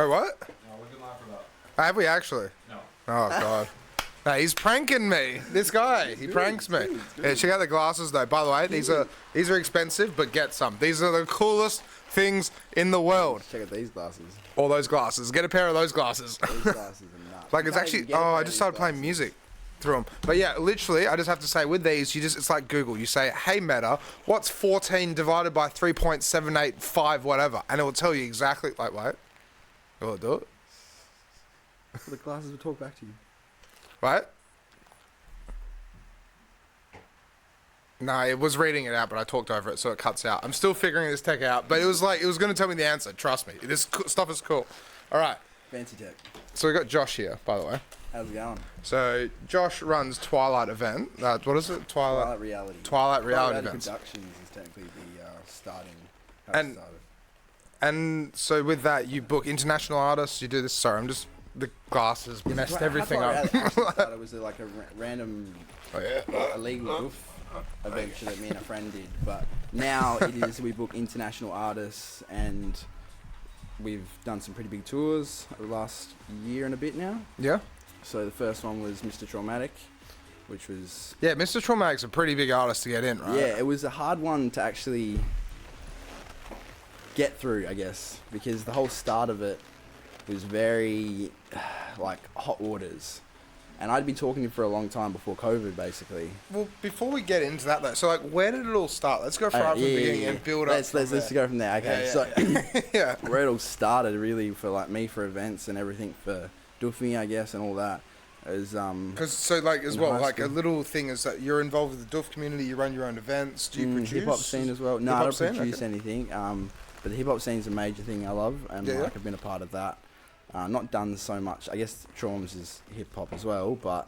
Oh, what? No, we've been live for about... Have we actually? No. Oh, God. No, he's pranking me. This guy, he pranks me. Yeah, check out the glasses, though. By the way, these are expensive, but get some. These are the coolest things in the world. Check out these glasses. All those glasses. Get a pair of those glasses. These glasses are nuts. Like, it's actually... Oh, I just started playing music through them. But yeah, literally, I just have to say, with these, it's like Google. You say, hey, Meta, what's 14 divided by 3.785 whatever? And it will tell you exactly... Like, wait. Will it do it? The glasses will talk back to you. Right? No, it was reading it out, but I talked over it, so it cuts out. I'm still figuring this tech out, but it was going to tell me the answer. Trust me. This stuff is cool. All right. Fancy tech. So we got Josh here, by the way. How's it going? So Josh runs Twilight event. What is it? Twilight Reality. Twilight Reality events. Productions is technically the starting. And so with that, you book international artists. You do this. Sorry, the glasses messed everything up. It was like a random illegal goof adventure that me and a friend did, but now it is we book international artists, and we've done some pretty big tours over the last year and a bit now. Yeah. So the first one was Mr Traumatik, which was... Yeah, Mr Traumatik's a pretty big artist to get in, right? Yeah, it was a hard one to actually get through, I guess, because the whole start of it was very, like, hot waters. And I'd been talking to him for a long time before COVID, basically. Well, before we get into that, though, so, like, where did it all start? Let's go from the beginning and build up Let's go from there. Okay, so yeah. Where it all started, really, for, like, me, for events and everything, for Duffy, I guess, and all that, is... Because, so, like, as well, like, a little thing is that you're involved with the Duff community, you run your own events, do you produce? Hip-hop scene as well. No, I don't produce anything, but the hip-hop scene is a major thing I love, and, like, I've been a part of that. Not done so much. I guess Traumz is hip-hop as well, but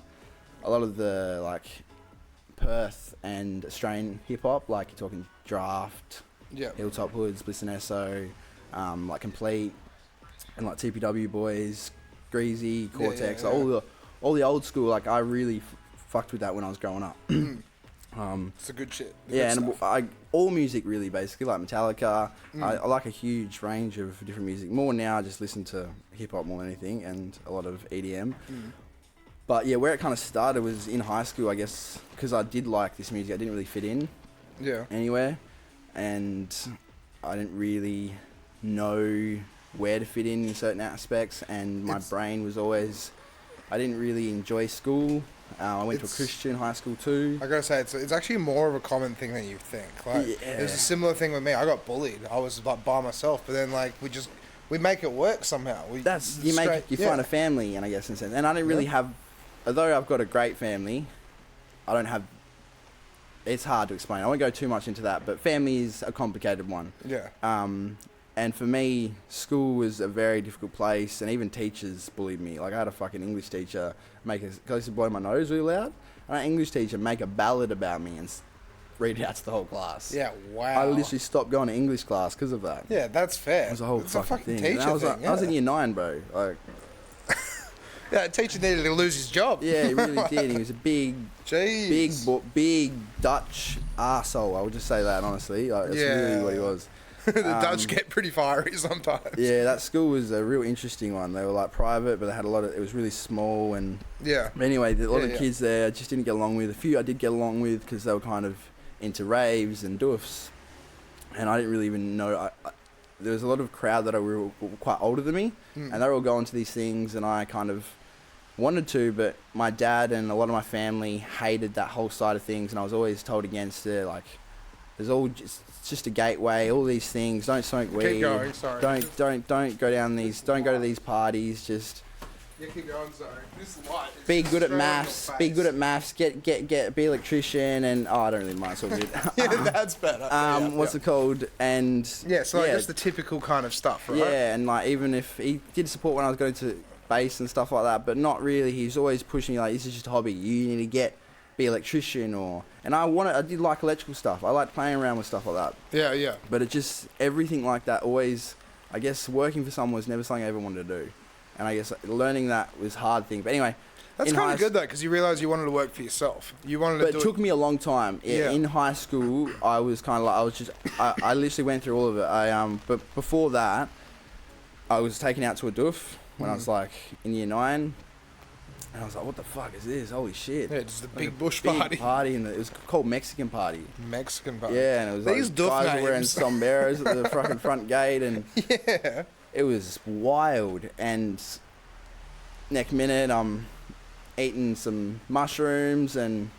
a lot of the, like, Perth and Australian hip-hop, like you're talking Draft, Hilltop Hoods, Bliss and Esso, like Complete, and like TPW Boys, Greasy, Cortex, like all the old school. Like I really fucked with that when I was growing up. It's a good shit. And all music really, basically, like Metallica. I like a huge range of different music. More now, I just listen to hip hop more than anything, and a lot of EDM. But yeah, where it kind of started was in high school, I guess, because I did like this music. I didn't really fit in anywhere, and I didn't really know where to fit in certain aspects, and my brain was always... I didn't really enjoy school. I went to a Christian high school too. I gotta say, it's actually more of a common thing than you think. Like, it was a similar thing with me. I got bullied. I was like by myself, but then like we make it work somehow. You find a family, and I guess in a sense. And I didn't really have, although I've got a great family, I don't have. It's hard to explain. I won't go too much into that, but family is a complicated one. Yeah. And for me, school was a very difficult place, and even teachers bullied me. Like, I had a fucking English teacher because I used to blow my nose really loud. And an English teacher make a ballad about me and read it out to the whole class. Yeah, wow. I literally stopped going to English class because of that. Yeah, that's fair. It was a whole fucking thing. Teacher I was in year 9, bro. Like, yeah, teacher needed to lose his job. Yeah, he really did. He was a big Dutch arsehole. I would just say that, honestly. Like, that's really what he was. The Dutch get pretty fiery sometimes. Yeah, that school was a real interesting one. They were like private, but they had it was really small, and anyway, a lot of kids there I just didn't get along with. A few I did get along with because they were kind of into raves and doofs, and I didn't really even know. There was a lot of crowd that were quite older than me, and they were all going to these things, and I kind of wanted to, but my dad and a lot of my family hated that whole side of things, and I was always told against it. Like, there's it's just a gateway, all these things. Don't smoke weed. Keep going, sorry. Don't go down these. Don't go to these parties. Just keep going. Sorry. This light is be good at maths. Be good at maths. Be electrician, and I don't really mind. It's all good. Yeah, that's better. What's it called? And so I guess the typical kind of stuff, right? Yeah, and like even if he did support when I was going to bass and stuff like that, but not really. He's always pushing me like, this is just a hobby. You need to be electrician and I did like electrical stuff. I liked playing around with stuff like that. Yeah. But it just, everything like that always, I guess working for someone was never something I ever wanted to do. And I guess learning that was a hard thing. But anyway. That's kind of good though, because you realise you wanted to work for yourself. But it took me a long time. Yeah. In high school, I was kind of like, I literally went through all of it. But before that, I was taken out to a doof when I was like in year 9. And I was like, what the fuck is this? Holy shit. Yeah, just a like big bush big party. And it was called Mexican Party. Mexican Party. Yeah, and it was These like guys were wearing sombreros at the fucking front gate. And yeah. it was wild. And next minute, I'm eating some mushrooms and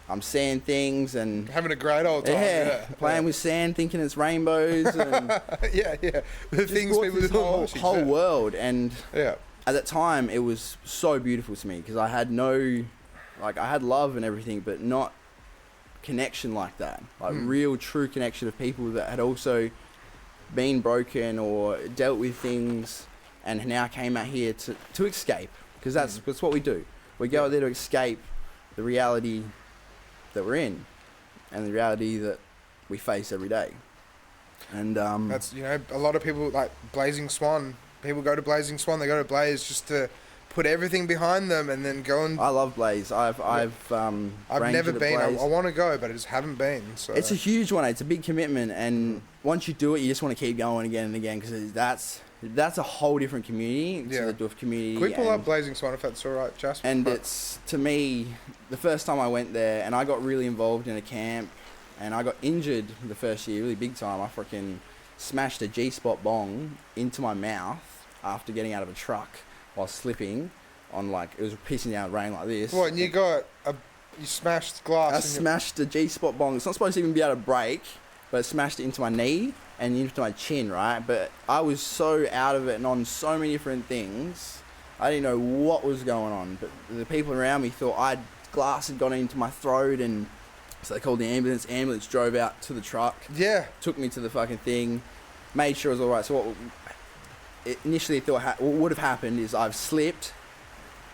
I'm seeing things and having a great old time. Yeah, playing with sand, thinking it's rainbows. And yeah. The things people do. Whole world. And yeah. At that time, it was so beautiful to me because I had no, like, I had love and everything, but not connection like that. Like, real, true connection of people that had also been broken or dealt with things and now came out here to escape. Because that's what we do. We go out there to escape the reality that we're in and the reality that we face every day. And that's, you know, a lot of people, like Blazing Swan, people go to Blazing Swan, they go to Blaze just to put everything behind them and then go and... I love Blaze. I've never been. I want to go, but I just haven't been. So. It's a huge one. It's a big commitment, and once you do it, you just want to keep going again and again because that's a whole different community to the Doof community. Can we pull up Blazing Swan if that's all right, Jasper? And it's, to me, the first time I went there, and I got really involved in a camp, and I got injured the first year, really big time. I freaking smashed a G-spot bong into my mouth after getting out of a truck while slipping on, like, it was pissing down rain like this. What, and you smashed glass? I smashed a G-spot bong. It's not supposed to even be able to break, but it smashed it into my knee and into my chin, right? But I was so out of it and on so many different things, I didn't know what was going on. But the people around me thought glass had gone into my throat, and so they called the ambulance. Ambulance drove out to the truck. Yeah. Took me to the fucking thing, made sure it was all right. So what initially thought what would have happened is I've slipped,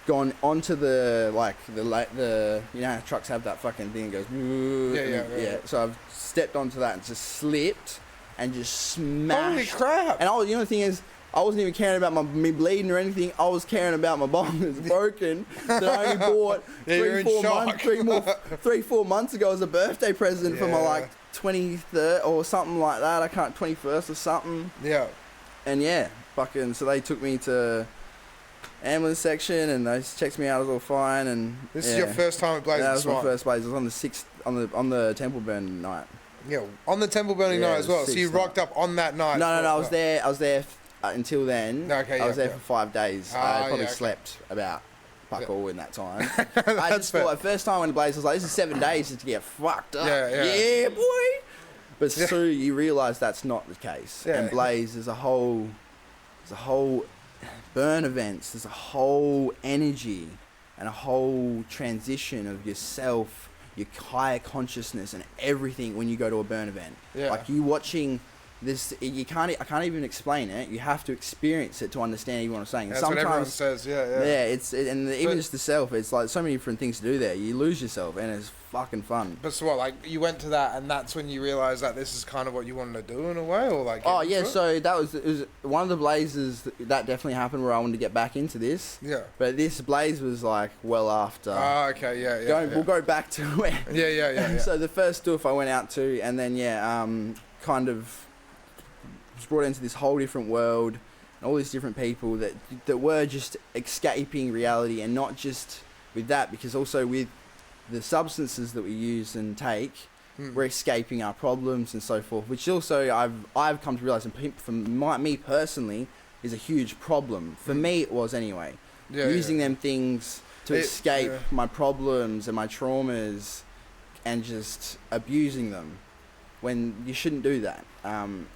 gone onto the you know how trucks have that fucking thing that goes yeah. So I've stepped onto that and just slipped and just smashed. Holy crap! And the thing is, I wasn't even caring about me bleeding or anything. I was caring about my bong that's broken that I only bought 3-4 months ago as a birthday present for my like 23rd or something like that. I can't 21st or something. Yeah. And fucking. So they took me to ambulance section and they checked me out. I was all fine. And this is your first time at Blazing Swan? That was my first Blaze. It was on the 6th on the temple burn night. Yeah, on the temple burning night as well. So you rocked up on that night? No. I was there until then. Okay, I was there for 5 days. I probably slept about fuck all in that time. I just thought the first time I went to Blaze, I was like, this is 7 days just to get fucked up. Yeah, boy. But soon you realise that's not the case. And Blaze, there's a whole burn events. There's a whole energy and a whole transition of yourself, your higher consciousness and everything when you go to a burn event. Yeah. Like you watching this, I can't even explain it. You have to experience it to understand even what I'm saying. That's sometimes, what everyone says, Yeah, even just the self, it's like so many different things to do there. You lose yourself and it's fucking fun. But so what, like you went to that and that's when you realised that this is kind of what you wanted to do in a way, or like? Oh yeah, so it was one of the blazes that definitely happened where I wanted to get back into this. Yeah. But this blaze was like well after. Oh, okay, yeah. We'll go back to it. Yeah. So the first doof I went out to, and then kind of was brought into this whole different world, and all these different people that were just escaping reality, and not just with that, because also with the substances that we use and take, we're escaping our problems and so forth, which also I've come to realise, and for me personally, is a huge problem. For me it was anyway. Using them things to escape my problems and my traumas and just abusing them when you shouldn't do that.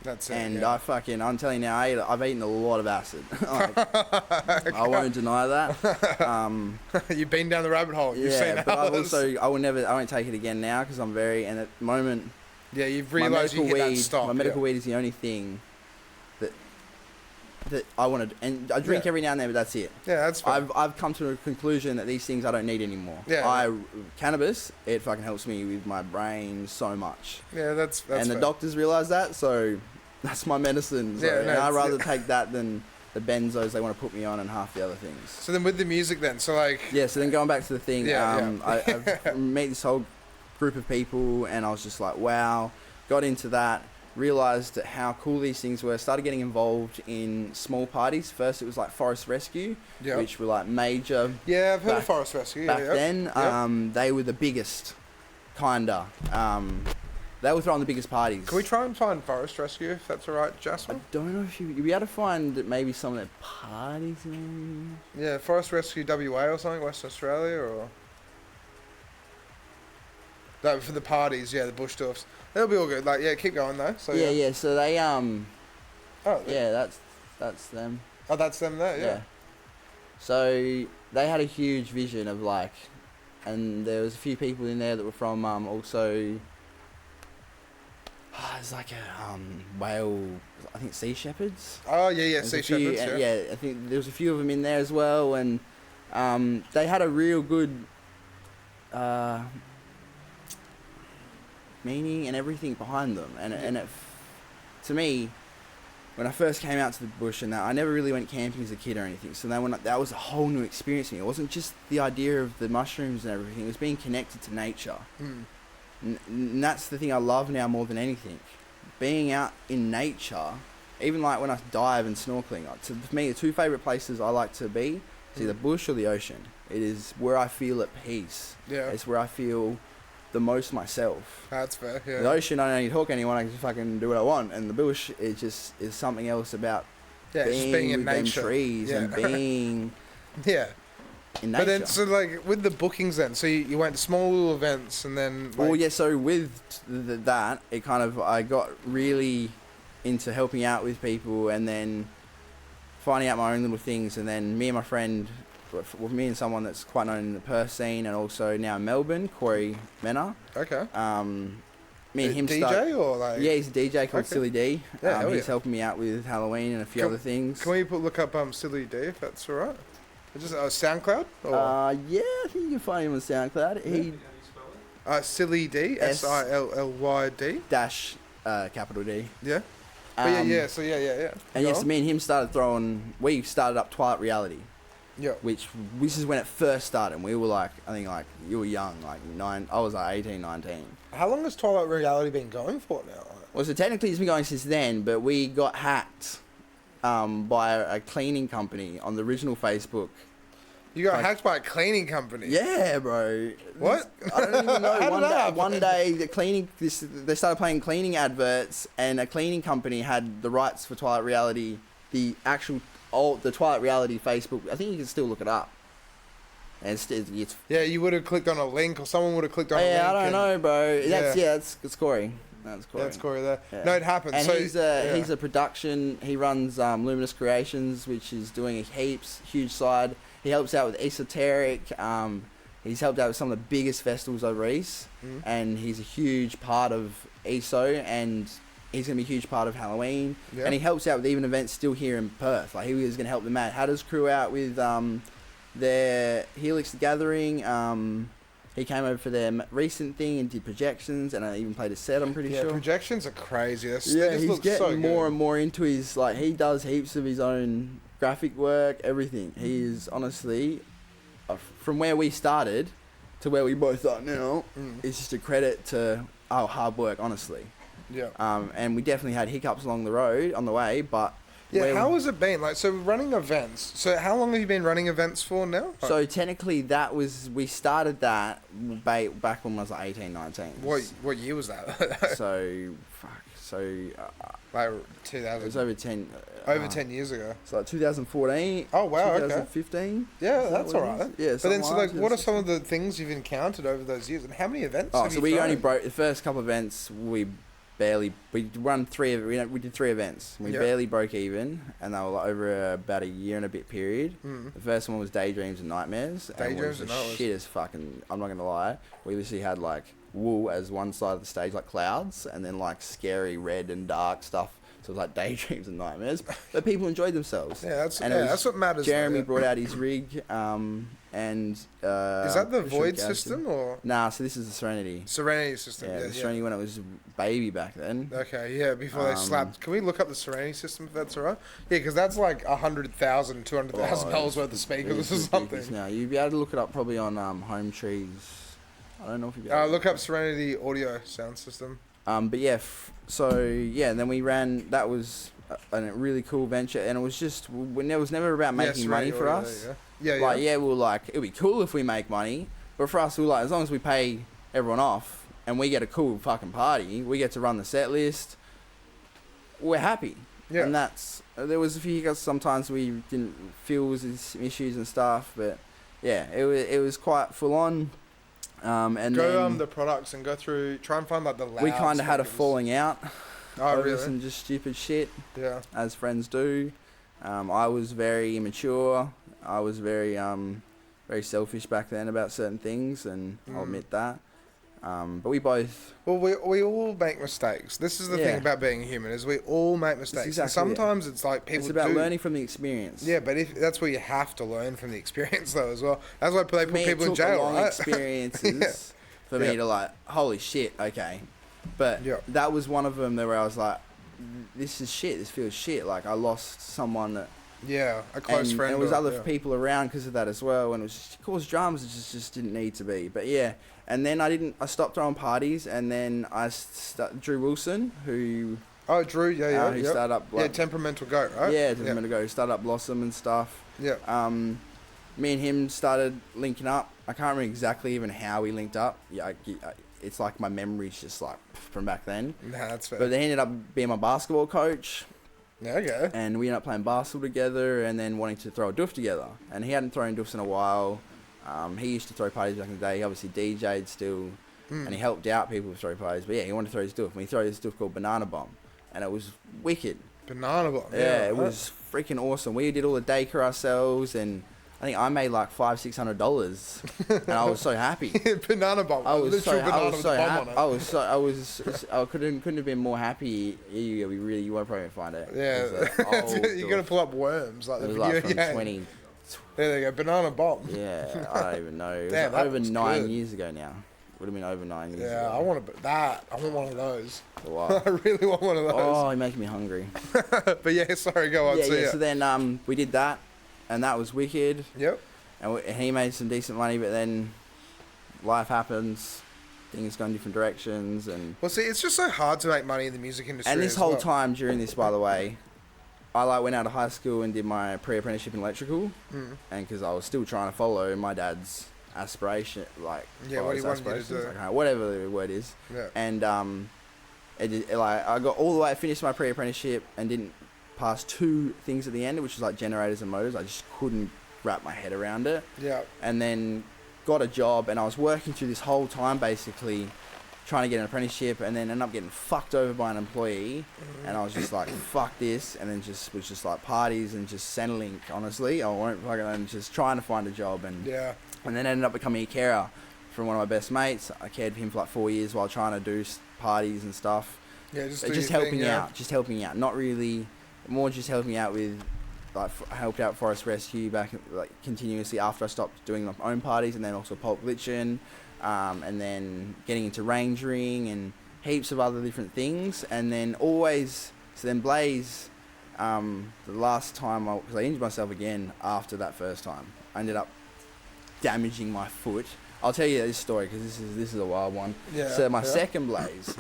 That's it. And I'm telling you now, I've eaten a lot of acid. I won't deny that. You've been down the rabbit hole. You've seen but I won't take it again now because I'm and at the moment. Yeah, you've realised you hit that stop. My medical weed is the only thing that I wanted, and I drink every now and then, but that's it. Yeah, that's fine. I've come to a conclusion that these things I don't need anymore. Cannabis, it fucking helps me with my brain so much. Yeah, that's and fair. The doctors realise that, so that's my medicine. So, and I'd rather take that than the benzos they want to put me on and half the other things. So then with the music then, so then going back to the thing, I've met this whole group of people and I was just like, wow, got into that. realised how cool these things were. Started getting involved in small parties. First, it was like Forest Rescue, which were like major. Yeah, I've heard of Forest Rescue. Back then, they were the biggest, kinda. They were throwing the biggest parties. Can we try and find Forest Rescue, if that's all right, Jasper? I don't know if you'll be able to find maybe some of their parties, maybe. Yeah, Forest Rescue WA or something, Western Australia, or... No, for the parties, the bush dwarfs. They'll be all good. Like, keep going though. So yeah. So they Oh. yeah, that's them. Oh, that's them there. Yeah. So they had a huge vision of like, and there was a few people in there that were from also. There's like a whale, I think Sea Shepherds. Oh yeah, Sea Shepherds. Yeah, I think there was a few of them in there as well, and they had a real good meaning and everything behind them, and it, to me, when I first came out to the bush and that, I never really went camping as a kid or anything, so that was a whole new experience for me. It wasn't just the idea of the mushrooms and everything, it was being connected to nature. And that's the thing I love now more than anything, being out in nature. Even like when I dive and snorkeling, for me the two favourite places I like to be is either bush or the ocean. It is where I feel at peace. It's where I feel the most myself. That's fair. The ocean, I don't need to talk to anyone, I can just fucking do what I want. And the bush, it just is something else about being in nature, trees and being in nature. But then, so like with the bookings then, so you went to small little events and then... so with that, it kind of, I got really into helping out with people and then finding out my own little things, and then me and my friend... with me and someone that's quite known in the Perth scene and also now in Melbourne, Corey Menner. Okay. Me and him DJ or like... Yeah, he's a DJ called Silly D. He's helping me out with Halloween and a few other things. Can we look up Silly D if that's alright? Just SoundCloud? Or? Yeah, I think you can find him on SoundCloud. He... Silly D, SILLYD. Dash capital D. Yeah. But yeah. And yes, me and him we started up Twilight Reality. Yeah. Which is when it first started. And we were like, I think like, you were young, like I was like 18, 19. How long has Twilight Reality been going for now? Well, so technically it's been going since then, but we got hacked by a cleaning company on the original Facebook. You got hacked by a cleaning company? Yeah, bro. What? I don't even know. One day they started playing cleaning adverts, and a cleaning company had the rights for Twilight Reality, the Twilight Reality Facebook. I think you can still look it up. And it's you would have clicked on a link, or someone would have clicked on a link. Yeah, I don't know, bro. That's Corey. That's Corey there. Yeah. No, it happened. And he's a production. He runs Luminous Creations, which is doing huge side. He helps out with Esoteric. He's helped out with some of the biggest festivals over East, and he's a huge part of ESO, and he's going to be a huge part of Halloween. Yeah. And he helps out with even events still here in Perth. Like he was going to help the Mad Hatters crew out with their Helix the Gathering. He came over for their recent thing and did projections, and I even played a set, I'm pretty sure. Yeah, projections are crazy. He's getting more and more into his, like, he does heaps of his own graphic work, everything. He is honestly, from where we started to where we both are now, it's just a credit to our hard work, honestly. Yeah. And we definitely had hiccups along the way, but... Yeah, how has it been? Like, so running events. So how long have you been running events for now? So technically we started that back when I was like 18, 19. What year was that? Like 2000. It was over 10. Over 10 years ago. So like 2014. Oh, wow, 2015. Yeah, that's all right. Yeah. But then, so like, what are some of the things you've encountered over those years? And how many events have you we thrown? only broke... The first couple of events, we did 3 events. We barely broke even, and they were like over about a year and a bit period. The first one was Daydreams and Nightmares. Daydreams and Nightmares. Shit as fucking, I'm not going to lie. We literally had like wool as one side of the stage, like clouds, and then like scary red and dark stuff. So it was like Daydreams and Nightmares. But people enjoyed themselves. Yeah, that's what matters. Jeremy brought out his rig, and is that the Void system or? Nah, so this is the Serenity. Serenity system. Yeah, the Serenity when it was a baby back then. Okay, yeah, before they slapped. Can we look up the Serenity system if that's alright? Yeah, because that's like $100,000, $200,000 worth of speakers or something. Now you'd be able to look it up probably on Home Trees. I don't know if you. Look up Serenity audio sound system. But yeah, so yeah, and then we ran. That was a really cool venture, and it was just it was never about making money for us. Like we were like, it'd be cool if we make money, but for us, we were like, as long as we pay everyone off and we get a cool fucking party, we get to run the set list, we're happy. Yeah. And there was a few hiccups sometimes we didn't feel was some issues and stuff, but yeah, it was quite full on. And go the products and go through, try and find like the loud we kind of had a falling out over really? Some just stupid shit, as friends do. I was very immature. I was very selfish back then about certain things, and I'll admit that. But we both... Well, we all make mistakes. This is the thing about being human, is we all make mistakes. Exactly and sometimes it's like people It's about learning from the experience. Yeah, but that's where you have to learn from the experience, though, as well. That's why they put people in jail, long right? experiences for me to like, holy shit, okay. But that was one of them where I was like, this is shit, this feels shit. Like, I lost someone that... Yeah, a close friend. And there was other people around because of that as well, and it caused dramas. It just didn't need to be. But yeah, and then I stopped throwing parties, and then Drew Wilson, who Drew, who started up Temperamental Goat, right? Yeah, Temperamental Goat, started up Blossom and stuff. Yeah. Me and him started linking up. I can't remember exactly even how we linked up. Yeah, it's like my memory's just like from back then. Nah, that's fair. But they ended up being my basketball coach. Yeah, okay. And we ended up playing basketball together, and then wanting to throw a doof together. And he hadn't thrown doofs in a while. He used to throw parties back in the day. He obviously DJ'd still, and he helped out people with throw parties. But yeah, he wanted to throw his doof. And he threw his doof called Banana Bomb, and it was wicked. Banana Bomb. Yeah, it was freaking awesome. We did all the daycare ourselves, and I think I made like $500-600, and I was so happy. Banana Bomb. I was so happy. I couldn't have been more happy. You won't probably find it. Yeah, you're gonna pull up worms like the video from 20. There they go, Banana Bomb. Yeah, I don't even know. It was over 9 years ago now. Would have been over 9 years ago. Yeah, I want one of those. What? I really want one of those. Oh, you're making me hungry. But yeah, sorry, go on. Yeah, so then we did that. And that was wicked. Yep. And he made some decent money, but then life happens. Things go in different directions. And well, see, it's just so hard to make money in the music industry. And this whole time during this, by the way, I went out of high school and did my pre-apprenticeship in electrical. And because I was still trying to follow my dad's aspiration, like what he wanted you to do. Like, whatever the word is. Yeah. And I got all the way, I finished my pre-apprenticeship and didn't pass 2 things at the end, which was like generators and motors. I just couldn't wrap my head around it. Yeah. And then got a job, and I was working through this whole time basically trying to get an apprenticeship, and then ended up getting fucked over by an employee. And I was just like, fuck this, and then was just like parties and just Centrelink, honestly. I won't fucking just trying to find a job, and then ended up becoming a carer for one of my best mates. I cared for him for like 4 years while trying to do parties and stuff. Yeah, just helping out, not really. More just helping out with, like, helped out Forest Rescue back, like, continuously after I stopped doing my own parties, and then also Pulp Glitchin', and then getting into rangering and heaps of other different things, and then Blaze, the last time, because I injured myself again after that first time, I ended up damaging my foot. I'll tell you this story because this is a wild one. Yeah. So my second Blaze,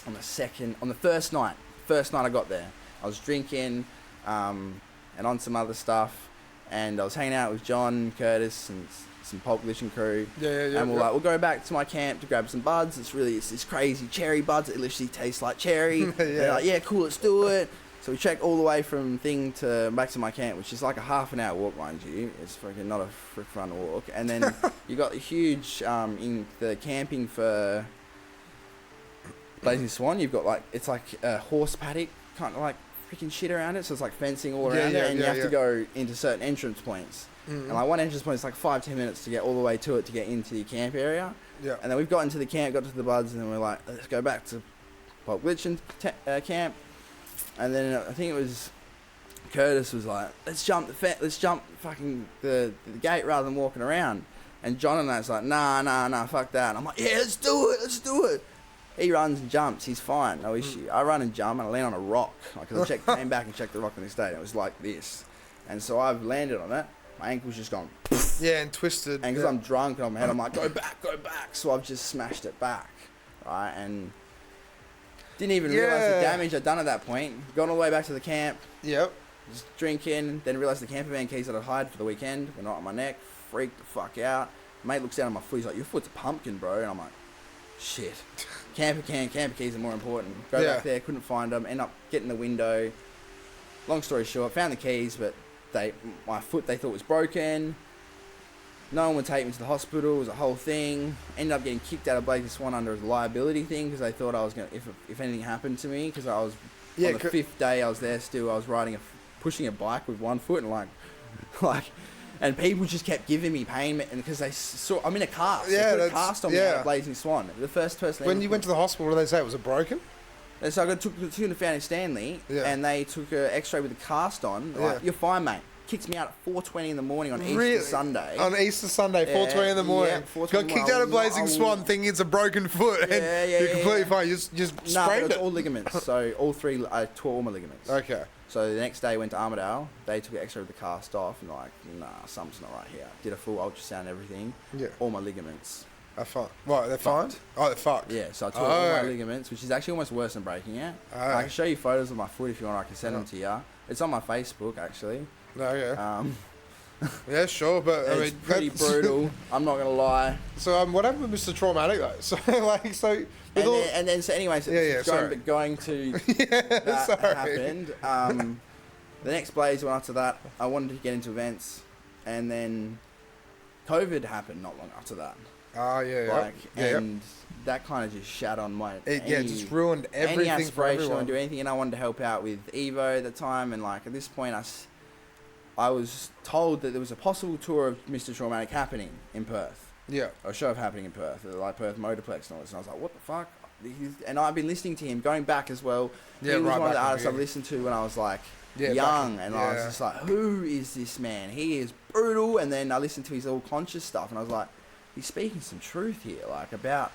on the first night I got there, I was drinking, and on some other stuff, and I was hanging out with John, Curtis, and some Pulp Glitchin' crew. And we're like, we'll go back to my camp to grab some buds. It's this crazy cherry buds. It literally tastes like cherry. They're like, yeah, cool, let's do it. So we trekked all the way from back to my camp, which is like a half an hour walk, mind you. It's freaking not a frick fun walk. And then you got the huge, in the camping for Blazing Swan, you've got like, it's like a horse paddock, kind of like freaking shit around it, so it's like fencing all around it, and you have to go into certain entrance points. And like one entrance point is like 5-10 minutes to get all the way to it to get into your camp area. Yeah. And then we've gotten to the camp, got to the buds, and then we're like, let's go back to Pulp Glitchin' camp. And then I think it was Curtis was like, let's jump fucking the gate rather than walking around. And John and that's like, nah, fuck that. And I'm like, yeah, let's do it. He runs and jumps. He's fine. No issue. I run and jump and I land on a rock. Because I came back and checked the rock the next day and it was like this. And so I've landed on it. My ankle's just gone. Yeah, and twisted. And because I'm drunk and I'm like, go back. So I've just smashed it back. Right? And Didn't even realise the damage I'd done at that point. Gone all the way back to the camp. Yep. Just drinking. Then realised the camper van keys that I'd hide for the weekend were not on my neck. Freaked the fuck out. Mate looks down at my foot. He's like, your foot's a pumpkin, bro. And I'm like, shit. Camper keys are more important. Go back there, couldn't find them. End up getting the window. Long story short, found the keys, but my foot they thought was broken. No one would take me to the hospital. It was a whole thing. Ended up getting kicked out of Blazing Swan under a liability thing because they thought I was going to, if anything happened to me, because I was, on the 5th day I was there still, I was pushing a bike with one foot and and people just kept giving me pain, and because they saw I'm in a cast. They put a cast on me out of Blazing Swan. The first person. When you went to the hospital, what did they say? Was it broken? And so I took to Fountain Stanley, and they took an X-ray with a cast on. Like, you're fine, mate. Kicks me out at 4:20 in the morning on Easter Sunday. On Easter Sunday, 4:20 in the morning. Got kicked out of Blazing Swan, thinking it's a broken foot, and you're completely fine. You just sprained it. All ligaments. So all three, I tore all my ligaments. Okay. So the next day, went to Armidale. They took an X-ray with the cast off, and nah, something's not right here. Did a full ultrasound and everything. Yeah. All my ligaments. Are fine. What, they're fine? Oh, they're fucked. Yeah, so I tore all my ligaments, which is actually almost worse than breaking it. I can show you photos of my foot if you want. I can send them to you. It's on my Facebook, actually. No, yeah. Yeah, sure, but it's pretty brutal. I'm not gonna lie. So, what happened with Mr Traumatik though? So, going to that happened. The next Blaze one after that, I wanted to get into events, and then COVID happened not long after that. Oh yeah, and that kind of just shat on my just ruined everything. Any aspiration to do anything, and I wanted to help out with Evo at the time, and at this point, I was told that there was a possible tour of Mr Traumatik happening in Perth. Yeah. Or a show happening in Perth, like Perth Motorplex and all this. And I was like, what the fuck? And I've been listening to him, going back as well. Yeah, he was one of the artists I listened to when I was young. And I was just like, who is this man? He is brutal. And then I listened to his all conscious stuff and I was like, he's speaking some truth here, about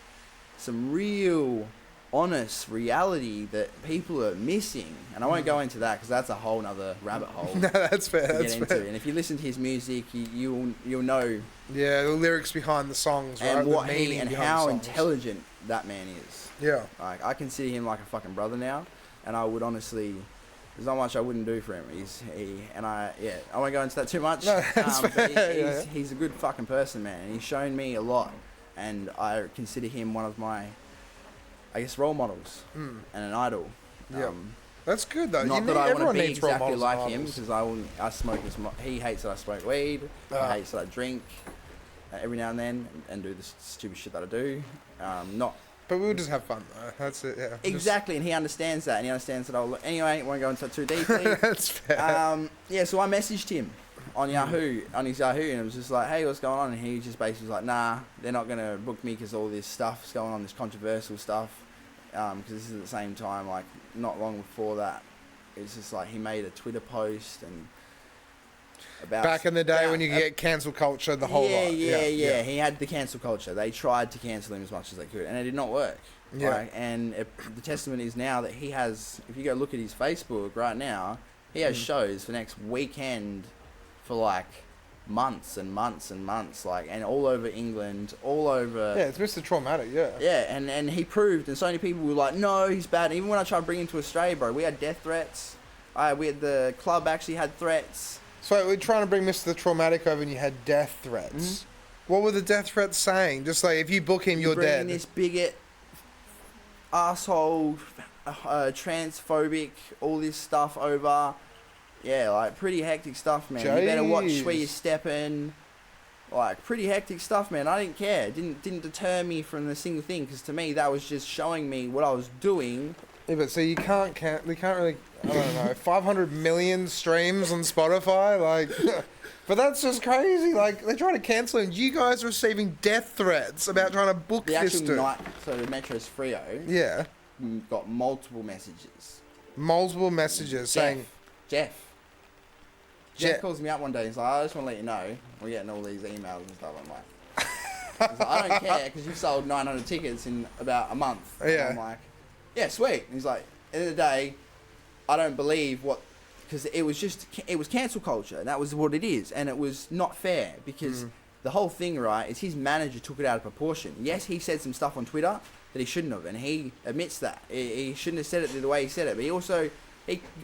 some real honest reality that people are missing, and I won't go into that because that's a whole nother rabbit hole. No, that's fair. That's fair. And if you listen to his music, you'll know. Yeah, the lyrics behind the songs, and what how intelligent that man is. Yeah, I consider him like a fucking brother now, and I would honestly. There's not much I wouldn't do for him. I won't go into that too much. No, that's fair. He's a good fucking person, man. And he's shown me a lot, and I consider him one of my, role models and an idol. Yeah, that's good though. Not that I want to be exactly like him, because I smoke. He hates that I smoke weed. I hates that I drink every now and then and do the stupid shit that I do. But we'll just have fun though. That's it. Yeah. Exactly, and he understands that. And he understands that. Anyway, won't go into that too deeply. That's fair. So I messaged him on Yahoo, and it was just like, hey, what's going on? And he just basically was like, nah, they're not gonna book me because all this stuff's going on, this controversial stuff. Because this is at the same time, not long before that, it's just he made a Twitter post and about back in the day when you could get cancel culture, the whole lot. Yeah. He had the cancel culture. They tried to cancel him as much as they could, and it did not work. Yeah. And the testament is now that he has. If you go look at his Facebook right now, he has shows for next weekend for months and months and months, and all over England, all over. Yeah, it's Mr Traumatik, yeah. Yeah, and he proved, and so many people were like, no, he's bad. And even when I tried to bring him to Australia, bro, we had death threats. We had the club actually had threats. So we're trying to bring Mr Traumatik over, and you had death threats. Mm-hmm. What were the death threats saying? Just if you book him, you're dead. This bigot, asshole, transphobic, all this stuff over. Yeah, pretty hectic stuff, man. Jeez. You better watch where you're stepping. Pretty hectic stuff, man. I didn't care. It didn't deter me from the single thing, because to me that was just showing me what I was doing. Yeah, but so we can't really, I don't know, 500 million streams on Spotify, but that's just crazy. They're trying to cancel him. You guys are receiving death threats about trying to book this dude. So the Metro's Freo. Yeah. Got multiple messages. Saying. Jeff calls me up one day. He's like, I just want to let you know we're getting all these emails and stuff. I'm like, he's like, I don't care because you've sold 900 tickets in about a month. Yeah. And I'm like, yeah, sweet. And he's like, at the end of the day, I don't believe because it was cancel culture, and that was what it is, and it was not fair because the whole thing, right, is his manager took it out of proportion. Yes, he said some stuff on Twitter that he shouldn't have, and he admits that. He shouldn't have said it the way he said it, but he also...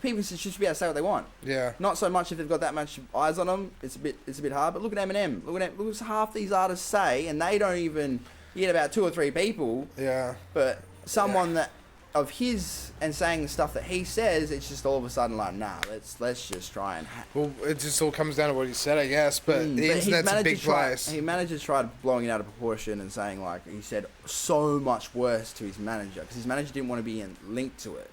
people should just be able to say what they want. Yeah. Not so much if they've got that much eyes on them. It's a bit hard. But look at Eminem. Look what half these artists say, and they don't even get about 2 or 3 people. Yeah. But someone that of his and saying the stuff that he says, it's just all of a sudden like, nah, let's just try and... Well, it just all comes down to what he said, I guess, but the internet's a big place. He manager tried blowing it out of proportion and saying, like, he said so much worse to his manager, because his manager didn't want to be linked to it.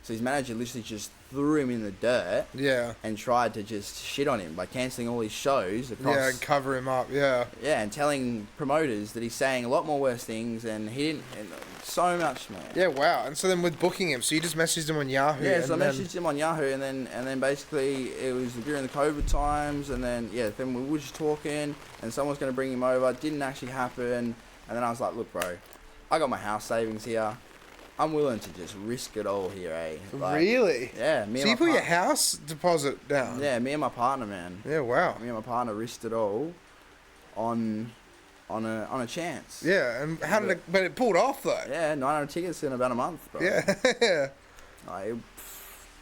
So his manager literally just threw him in the dirt. Yeah. And tried to just shit on him by cancelling all his shows across... Yeah, and cover him up, yeah. Yeah, and telling promoters that he's saying a lot more worse things, and he didn't... so much, man. Yeah, wow. And so then with booking him, so you just messaged him on Yahoo? Yeah, so I messaged him on Yahoo, and then basically it was during the COVID times, and then, yeah, then we were just talking, and someone was going to bring him over. It didn't actually happen. And then I was like, look, bro, I got my house savings here. I'm willing to just risk it all here, eh? Like, really? Yeah. So you put your house deposit down? Yeah, me and my partner, man. Yeah, wow. Me and my partner risked it all on a chance. Yeah, and how did it... But it pulled off, though. Yeah, 900 tickets in about a month, bro. Yeah. It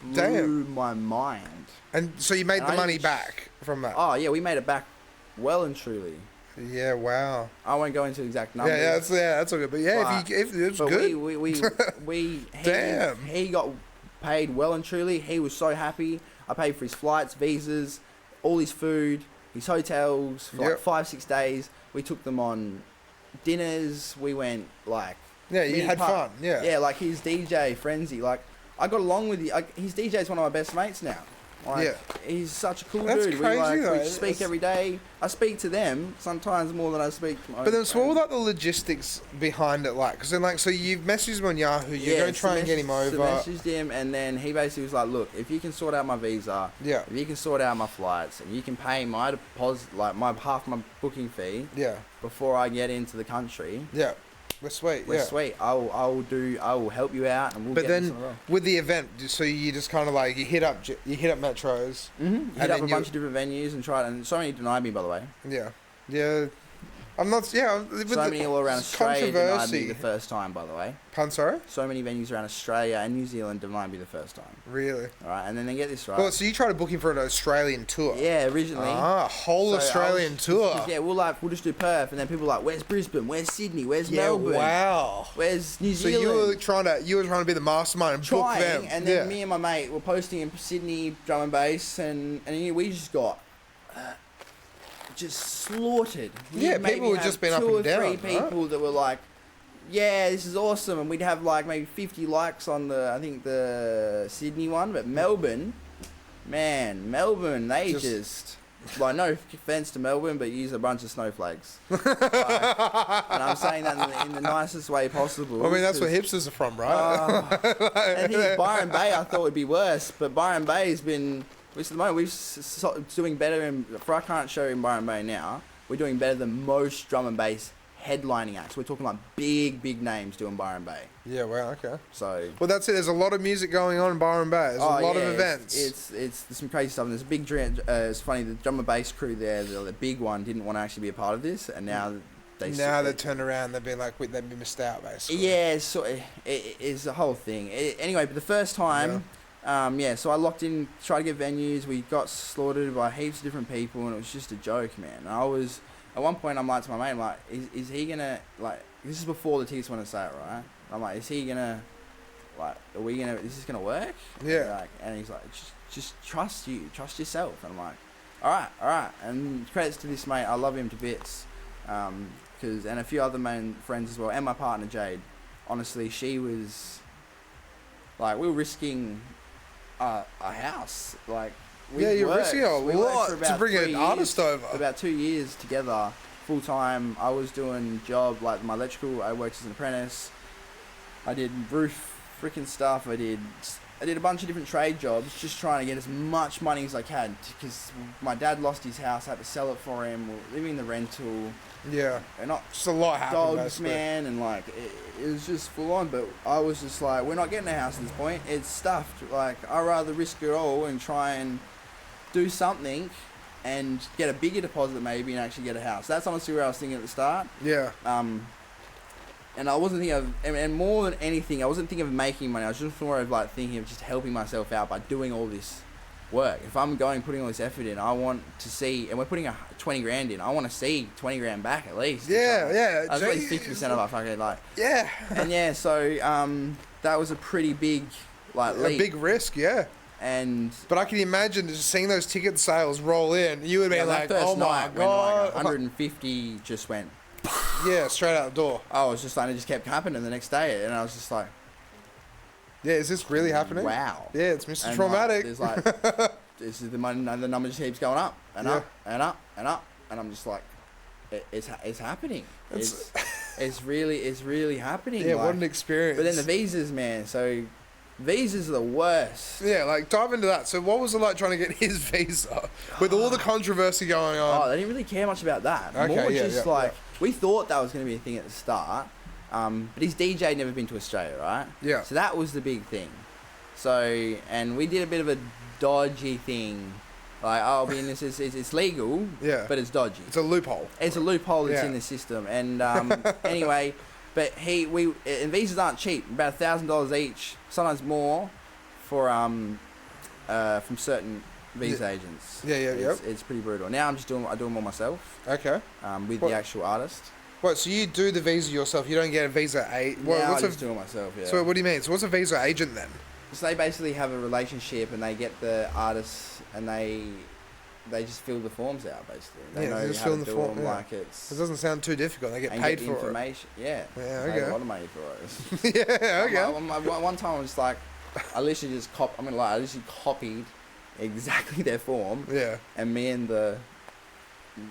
blew my mind. And so you made the money back from that? Oh, yeah, we made it back well and truly. Yeah, wow. I won't go into exact numbers. Yeah, that's all good. But yeah, if it was good. Damn. He got paid well and truly. He was so happy. I paid for his flights, visas, all his food, his hotels for like 5-6 days. We took them on dinners. We went like... Yeah, you had fun. Yeah. Yeah, like his DJ, Frenzy. Like, I got along with his DJ is one of my best mates now. Like, yeah. He's such a cool dude. Crazy, we speak every day. I speak to them sometimes more than I speak to my own But then, so what were like the logistics behind it like? Because then, like, so you've messaged him on Yahoo, you're going to try and get him over. So messaged him, and then he basically was like, look, if you can sort out my visa, if you can sort out my flights, and you can pay my deposit, like half my booking fee, before I get into the country, we're sweet. We're sweet. I will help you out, and we'll. But then with the event, so you just kind of like you hit up metros, hit up a bunch of different venues and tried, and so many denied me, by the way. Yeah. I'm not. Yeah. So many all around Australia denied me the first time, by the way. Pardon, sorry? So many venues around Australia and New Zealand denied me the first time. Really? All right, and then they get this right. Well, so you tried to book him for an Australian tour? Yeah, originally. Whole Australian tour. Yeah, we'll just do Perth, and then people were like, where's Brisbane? Where's Sydney? Where's Melbourne? Wow. Where's New Zealand? So you were trying to be the mastermind and book them. And then me and my mate were posting in Sydney drum and bass, and we just got just slaughtered. Yeah, people were just been up and down. 2 or 3 people that were like, yeah, this is awesome, and we'd have like maybe 50 likes on the Sydney one, but Melbourne, they just like, no offense to Melbourne, but use a bunch of snowflakes. And I'm saying that in the nicest way possible. I mean, that's where hipsters are from, right? And Byron Bay, I thought would be worse, but Byron Bay has been... Which at the moment we're doing better for our current show in Byron Bay now. We're doing better than most drum and bass headlining acts. We're talking like big names doing Byron Bay. Yeah, wow, okay. So well, that's it. There's a lot of music going on in Byron Bay. There's a lot of events. It's some crazy stuff. And there's a big dream. It's funny, the drum and bass crew there, the big one, didn't want to actually be a part of this, and now they turned around. They've been like, they've been missed out, basically. Yeah, so it's a whole thing. Anyway, but the first time. Yeah. So I locked in, tried to get venues. We got slaughtered by heaps of different people, and it was just a joke, man. And I was, at one point, I'm like to my mate, I'm like, is he gonna, like, this is before the tickets went on sale, right? I'm like, is he gonna, like, is this gonna work? Yeah. And he's like, just trust yourself. And I'm like, all right. And credits to this mate, I love him to bits, and a few other friends as well, and my partner Jade. Honestly, she was, like, we were risking a house, like you're risking a lot to bring an artist over. About 2 years together, full time. I was doing job like my electrical. I worked as an apprentice. I did roof freaking stuff. I did a bunch of different trade jobs, just trying to get as much money as I can, because my dad lost his house. I had to sell it for him. We were living in the rental. Yeah, and not just a lot happened. Dogs, man, and like it was just full on. But I was just like, we're not getting a house at this point. It's stuffed. Like, I'd rather risk it all and try and do something and get a bigger deposit maybe and actually get a house. That's honestly where I was thinking at the start. Yeah. And I wasn't thinking of, and more than anything, I wasn't thinking of making money. I was just more of like thinking of just helping myself out by doing all this work. If I'm putting all this effort in, I want to see, and we're putting 20 grand in, I want to see 20 grand back at least. Yeah. At least 50% of our fucking like. Yeah. And yeah, so that was a pretty big like leap. A big risk, yeah. But I can imagine just seeing those ticket sales roll in. You would be like, oh my god, like 150 just went. Yeah, straight out the door. I was just like, it just kept happening the next day, and I was just like, yeah, is this really happening? Wow. Yeah, it's Mr. Traumatik. There's like, the number just keeps going up and up and up and up, and I'm just like, it's happening. It's really happening. Yeah, like, what an experience. But then the visas, man. So visas are the worst. Yeah, like dive into that. So what was it like trying to get his visa with all the controversy going on? Oh, they didn't really care much about that. Okay, More just we thought that was going to be a thing at the start, but his DJ had never been to Australia, right? Yeah. So that was the big thing. So, and we did a bit of a dodgy thing. Like, oh, being this it's legal, yeah, but it's dodgy. It's a loophole. It's a loophole that's in the system. And anyway, but and visas aren't cheap. About $1,000 each, sometimes more, for from certain visa agents. Yeah. It's pretty brutal. Now I do them all myself. Okay. With the actual artist. What? So you do the visa yourself? You don't get a visa agent? I just do it myself. Yeah. So what do you mean? So what's a visa agent then? So they basically have a relationship, and they get the artists, and they just fill the forms out. Basically, they know just how fill to the do form. them. Yeah. Like it's. It doesn't sound too difficult. They get paid for information. it. Yeah. Yeah. Pay Okay. a lot of money for it. Yeah. Okay. One time I was like, I literally just I literally copied exactly their form. Yeah. And me and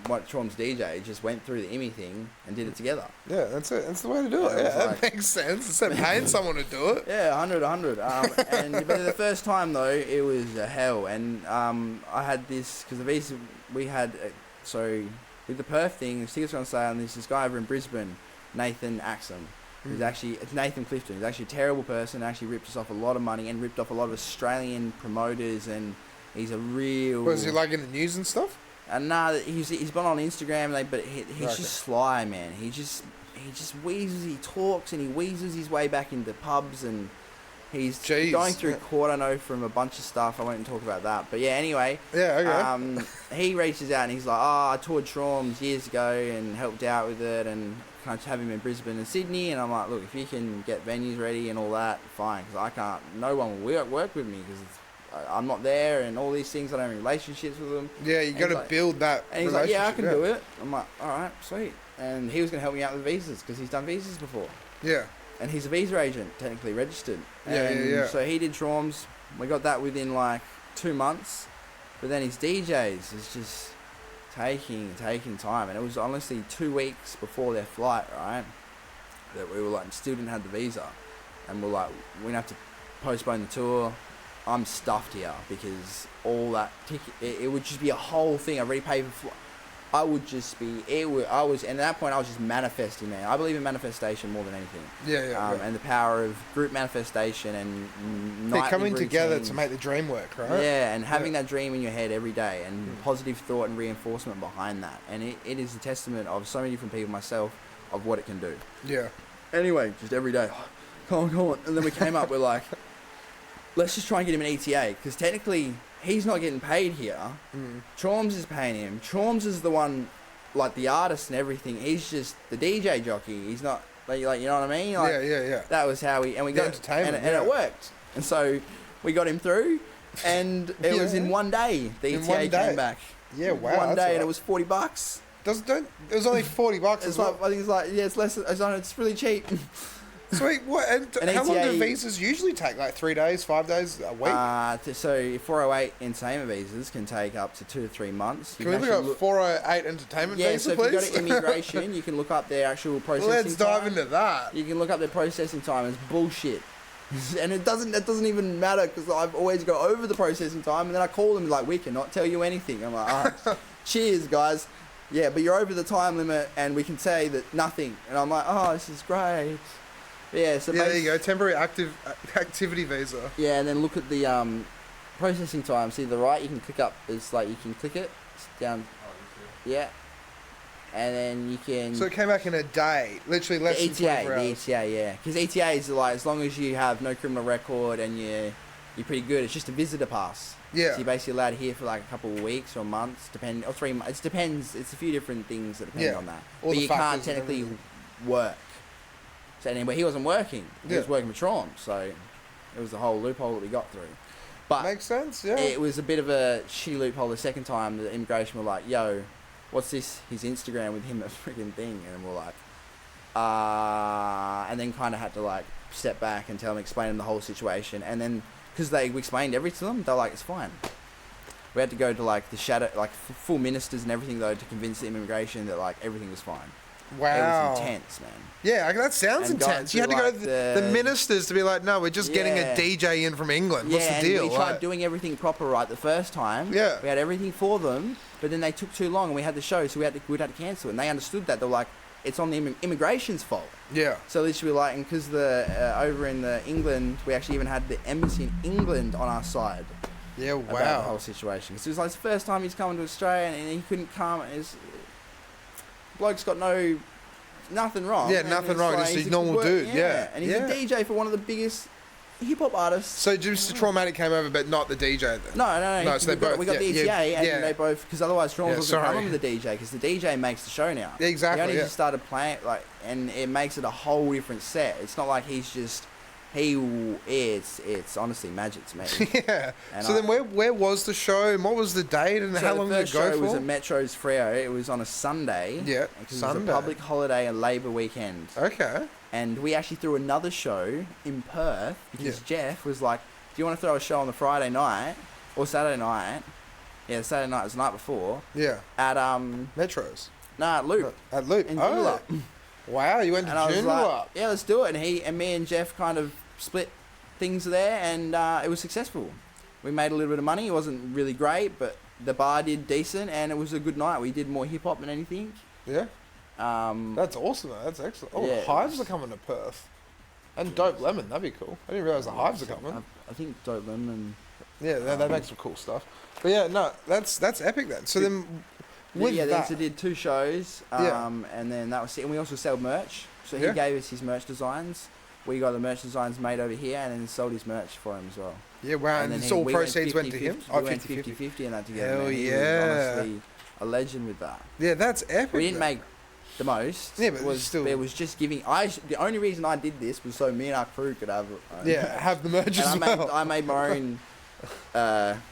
Traumz DJ just went through the IMI thing and did it together. Yeah, that's it. That's the way to do it. Yeah, that makes sense. Instead of paying someone to do it. Yeah, 100. But the first time though, it was a hell. And I had this because the visa we had. So with the Perth thing, the tickets were on sale, and there's this guy over in Brisbane, Nathan Axum. It's Nathan Clifton. He's actually a terrible person. Actually ripped us off a lot of money and ripped off a lot of Australian promoters. And he's a real. Was he like in the news and stuff? And he's been on Instagram, but he's just sly, man. He just weasels. He talks and he weasels his way back into pubs, and he's going through court. I know from a bunch of stuff. I won't talk about that, but yeah. Anyway, he reaches out and he's like, "Oh, I toured Traumz years ago and helped out with it, and kind of have him in Brisbane and Sydney." And I'm like, "Look, if you can get venues ready and all that, fine, because I can't. No one will work with me because I'm not there, and all these things. I don't have any relationships with them." Yeah, you got to build that. And he's like, "Yeah, I can do it." I'm like, "All right, sweet." And he was going to help me out with visas because he's done visas before. Yeah. And he's a visa agent, technically registered. Yeah. So he did Traumz. We got that within like 2 months. But then his DJs is just taking time. And it was honestly 2 weeks before their flight, right? That we were like, still didn't have the visa. And we're like, we're going to have to postpone the tour. I'm stuffed here because all that ticket, it would just be a whole thing. I already paid for. And at that point I was just manifesting, man. I believe in manifestation more than anything. Yeah. And the power of group manifestation and they're coming together to make the dream work, right? Yeah, and having that dream in your head every day and positive thought and reinforcement behind that. And it is a testament of so many different people, myself, of what it can do. Yeah. Anyway, just every day, come on. And then we came up, we're like, let's just try and get him an ETA, because technically he's not getting paid here. Traumz is paying him. Traumz is the one, like the artist and everything. He's just the DJ jockey. He's not like you know what I mean? Like, yeah. That was how we got entertainment, and it worked. And so we got him through, and it was in one day the ETA came back. Yeah, wow. One day, and it was $40. It was only $40. It's like, I think it's like it's less. It's really cheap. Sweet. What? And how long do visas usually take? Like 3 days, 5 days, a week? So 408 entertainment visas can take up to 2 to 3 months. Can we look at 408 entertainment visa, please? Yeah, so if you go to immigration, you can look up their actual processing time. Let's dive into that. You can look up their processing time. It's bullshit. And it doesn't even matter, because I've always go over the processing time, and then I call them like, we cannot tell you anything. I'm like, cheers, guys. Yeah, but you're over the time limit, and we can say that nothing. And I'm like, oh, this is great. Yeah, so there you go, temporary activity visa. Yeah, and then look at the processing time. See the right, you can click up. It's like you can click it. down. Yeah. And then you can... So it came back in a day, literally less than 24 hours. The ETA, yeah. Because ETA is like, as long as you have no criminal record and you're pretty good, it's just a visitor pass. Yeah. So you're basically allowed here for like a couple of weeks or months, or 3 months. It depends. It's a few different things that depend on that. But you can't technically work. So anyway, he wasn't working. He was working with Traumz, so it was the whole loophole that we got through. But makes sense, yeah. It was a bit of a shitty loophole the second time. The immigration were like, yo, what's this? His Instagram with him a freaking thing. And we're like, and then kind of had to like step back and explain them the whole situation. And then, because we explained everything to them, they're like, it's fine. We had to go to like the shadow, like full ministers and everything though, to convince the immigration that like everything was fine. Wow. It was intense, man. Yeah, that sounds intense. You had to go to the ministers to be like, no, we're just getting a DJ in from England. What's the deal? We tried doing everything proper right the first time. Yeah. We had everything for them, but then they took too long and we had the show, so we'd had to cancel it. And they understood that. They were like, it's on the immigration's fault. Yeah. So literally like, and because over in England, we actually even had the embassy in England on our side. Yeah, wow. About the whole situation. Because it was like the first time he's coming to Australia and he couldn't come. Bloke's got nothing wrong. Yeah, nothing wrong. Like, just a normal dude. Yeah. And he's a DJ for one of the biggest hip hop artists. So Mr Traumatik came over, but not the DJ then? No. So we got the ETA, and they both, because otherwise Traumz wasn't coming with the DJ, because the DJ makes the show now. Yeah, exactly. He only just started playing, like, and it makes it a whole different set. It's not like he's just. It's honestly magic to me. Yeah. And so then where was the show and what was the date and how long did it go for? The first show was at Metro's Freo. It was on a Sunday. Yeah, Sunday. It was a public holiday and Labour weekend. Okay. And we actually threw another show in Perth because Jeff was like, do you want to throw a show on the Friday night or Saturday night? Yeah, Saturday night was the night before. Yeah. At Metros. Nah, at Loop. At Loop. In Wow, you went to Joondalup. Yeah, let's do it. And me and Jeff kind of split things there, and it was successful. We made a little bit of money. It wasn't really great, but the bar did decent, and it was a good night. We did more hip hop than anything. Yeah. That's awesome. That's excellent. Oh, yeah, Hives are coming to Perth, and Dope Lemon. That'd be cool. I didn't realize the Hives are coming. I think Dope Lemon. Yeah, they make some cool stuff. But yeah, no, that's epic then. So then. Then so did 2 shows, and then that was it. And we also sell merch. So he gave us his merch designs. We got the merch designs made over here, and then sold his merch for him as well. Yeah, wow. And all proceeds went to him? We went 50-50 and that together. Hell man. He was honestly a legend with that. Yeah, that's epic. We didn't make the most. Yeah, but it was just giving. The only reason I did this was so me and our crew could have. Have the merch as well. I made my own